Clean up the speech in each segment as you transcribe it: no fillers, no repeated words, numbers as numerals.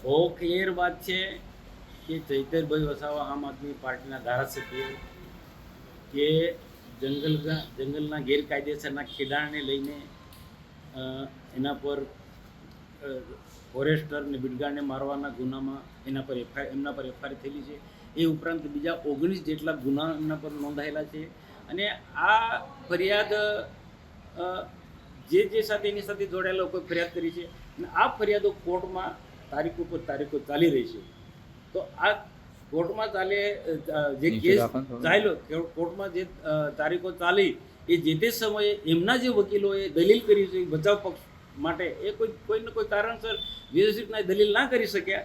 Clear વાત છે કે ચૈતરભાઈ વસાવા આમ આદમી પાર્ટીના ધારાસભ્ય કે જંગલના ગેરકાયદેસરના ખેડાણને લઈને એના પર ફોરેસ્ટર ને બિડગાને મારવાના ગુનામાં એમના પર એફઆઈઆર થયેલી છે. એ ઉપરાંત બીજા 19 જેટલા ગુના એમના પર નોંધાયેલા છે. અને આ ફરિયાદ જે સાથે એની સાથે જોડાયેલા લોકોએ ફરિયાદ કરી છે અને આ ફરિયાદો કોર્ટમાં તારીખો પર તારીખો ચાલી રહી છે. તો આ કોર્ટમાં જે કેસ ચાલ્યો, કોર્ટમાં જે તારીખો ચાલી એ જે તે સમયે એમના જે વકીલોએ દલીલ કરી છે બચાવ પક્ષ માટે, એ કોઈને કોઈ કારણસર વ્યવસ્થિતના દલીલ ના કરી શક્યા.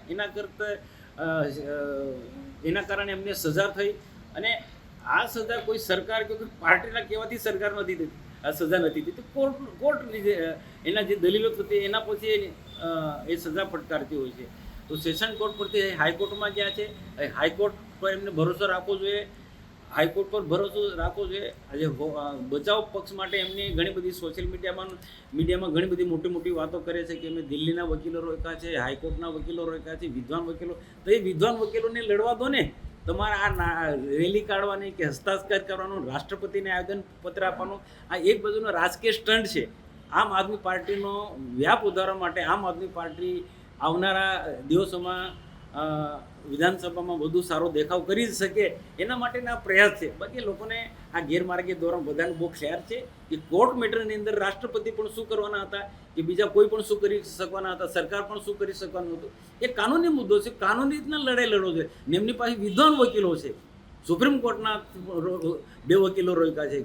એના કારણે એમને સજા થઈ. અને આ સજા કોઈ સરકાર કે કોઈ પાર્ટીના કહેવાથી સરકાર નથી થતી, આ સજા નથી થતી. કોર્ટ એના જે દલીલો થતી એના પછી એ સજા ફટકારતી હોય છે. તો સેશન કોર્ટ પરથી હાઈકોર્ટમાં ગયા છે. હાઈકોર્ટ પર એમને ભરોસો રાખવો જોઈએ. હાઈકોર્ટ પર ભરોસો રાખવો જોઈએ. આજે બચાવ પક્ષ માટે એમની ઘણી બધી સોશિયલ મીડિયામાં ઘણી બધી મોટી વાતો કરે છે કે અમે દિલ્હીના વકીલો રોક્યા છે, હાઈકોર્ટના વકીલો રોક્યા છે, વિદ્વાન વકીલો. તો એ વિદ્વાન વકીલોને લડવા દો ને. તમારે આ રેલી કાઢવાની કે હસ્તાક્ષર કરવાનું, રાષ્ટ્રપતિને આવેદનપત્ર આપવાનું, આ એક બાજુનો રાજકીય સ્ટન્ટ છે. આમ આદમી પાર્ટીનો વ્યાપ વધારવા માટે આમ આદમી પાર્ટી આવનારા દિવસોમાં વિધાનસભામાં વધુ સારો દેખાવ કરી શકે એના માટેના પ્રયાસ છે. બાકી લોકોને આ ગેરમાર્ગે દોરણ બધાને બહુ ખ્યાલ છે કે કોર્ટ મેટરની અંદર રાષ્ટ્રપતિ પણ શું કરવાના હતા કે બીજા કોઈ પણ શું કરી શકવાના હતા, સરકાર પણ શું કરી શકવાનું હતું. એ કાનૂની મુદ્દો છે. કાનૂની રીતના લડાઈ લડવો જોઈએ. એમની પાસે વિદ્વાન વકીલો છે. સુપ્રીમ કોર્ટના 2 વકીલો રોક્યા છે,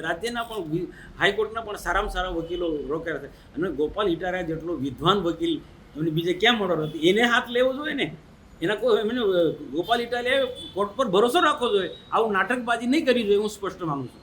રાજ્યના પણ હાઈકોર્ટના પણ સારામાં સારા વકીલો રોક્યા છે. અને ગોપાલ ઇટારિયા જેટલો વિદ્વાન વકીલ એમને બીજે ક્યાં મળવાનો હતો? એને હાથ લેવો જોઈએ ને. એના કોઈ એમને ગોપાલ ઇટાલિયાએ કોર્ટ પર ભરોસો રાખવો જોઈએ. આવું નાટકબાજી નહીં કરવી જોઈએ. હું સ્પષ્ટ માનું છું.